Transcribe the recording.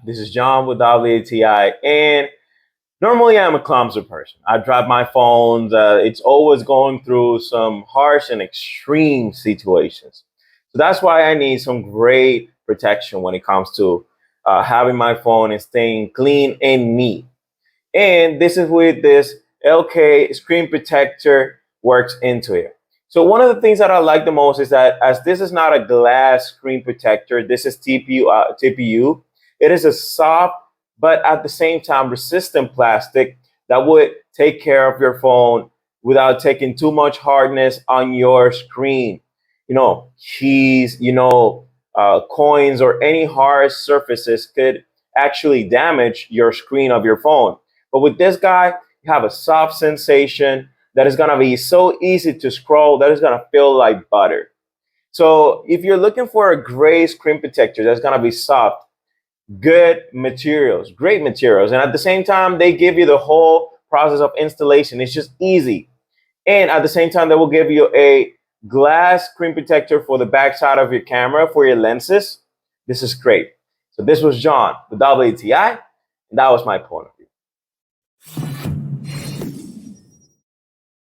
This is John with WTI, and normally I'm a clumsy person. I drop my phones. It's always going through some harsh and extreme situations. So that's why I need some great protection when it comes to having my phone and staying clean and neat. And this is with this LK screen protector works into it. So one of the things that I like the most is that as this is not a glass screen protector, this is TPU. It is a soft but at the same time resistant plastic that would take care of your phone without taking too much hardness on your screen. Keys, coins or any hard surfaces could actually damage your screen of your phone. But with this guy, you have a soft sensation that is gonna be so easy to scroll that is gonna feel like butter. So if you're looking for a gray screen protector that's gonna be soft, good materials, great materials, and at the same time, they give you the whole process of installation. It's just easy. And at the same time, they will give you a glass screen protector for the backside of your camera for your lenses. This is great. So this was John with WTI, and that was my point.